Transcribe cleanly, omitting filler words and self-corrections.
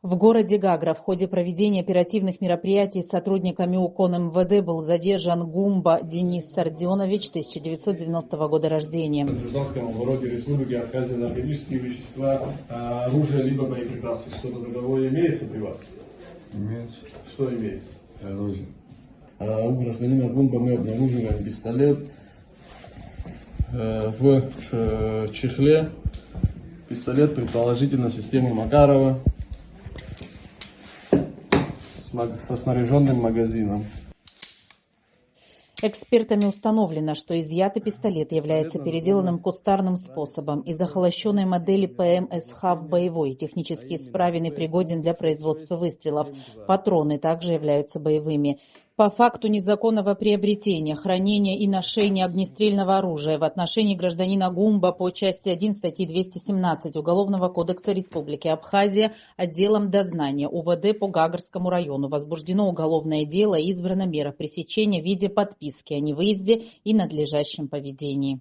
В городе Гагра в ходе проведения оперативных мероприятий с сотрудниками УКОН МВД был задержан Гумба Денис Сардионович, 1990 года рождения. В гражданском обороте Республики Абхазия наркотические вещества, оружие либо боеприпасы. Что-то таковое имеется при вас? Имеется. Что имеется? Оружие. У гражданина Гумба мы обнаруживаем пистолет в чехле. Пистолет предположительно системы Макарова со снаряженным магазином. Экспертами установлено, что изъятый пистолет является переделанным кустарным способом из охолощенной модели ПМ-СХ в боевой, технически исправен и пригоден для производства выстрелов. Патроны также являются боевыми. По факту незаконного приобретения, хранения и ношения огнестрельного оружия в отношении гражданина Гумба по части 1 статьи 217 Уголовного кодекса Республики Абхазия отделом дознания УВД по Гагарскому району возбуждено уголовное дело и избрана мера пресечения в виде подписки о невыезде и надлежащем поведении.